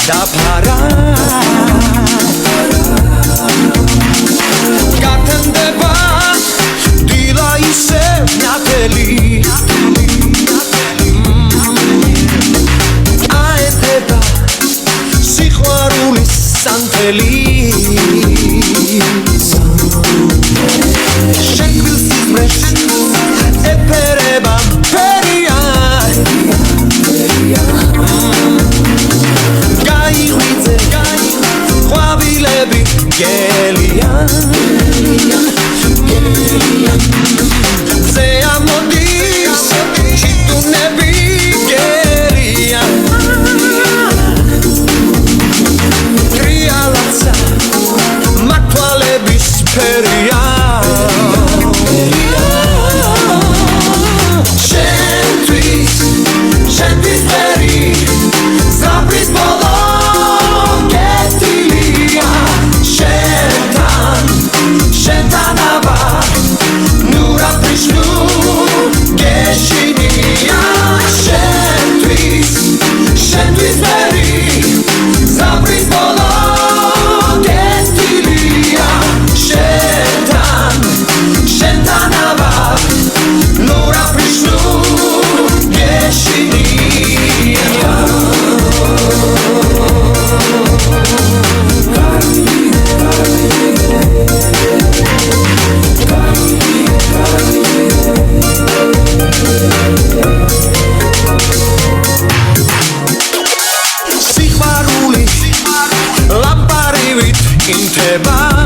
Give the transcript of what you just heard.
დაფარა გათენდება დილა ისე ნათელი აეთება სიყვარულის სანთელი შეკვილ სიზმრეს ეფერება ფერია გაიღვიძე ყვავილები გელია ზე ამოდის ჩიტუნები გელია რიალაცა მართვალების ფერია შენთვის ფერი ზაფრის ბოლო გესტილია შენთან აბარ ნურა პრიშნუ გეშინია შენთვის ფერი ზაფრის ბოლო გესტილია შენთან აბარ ნურა პრიშნუ სიყვარული ლამპარივით ინთება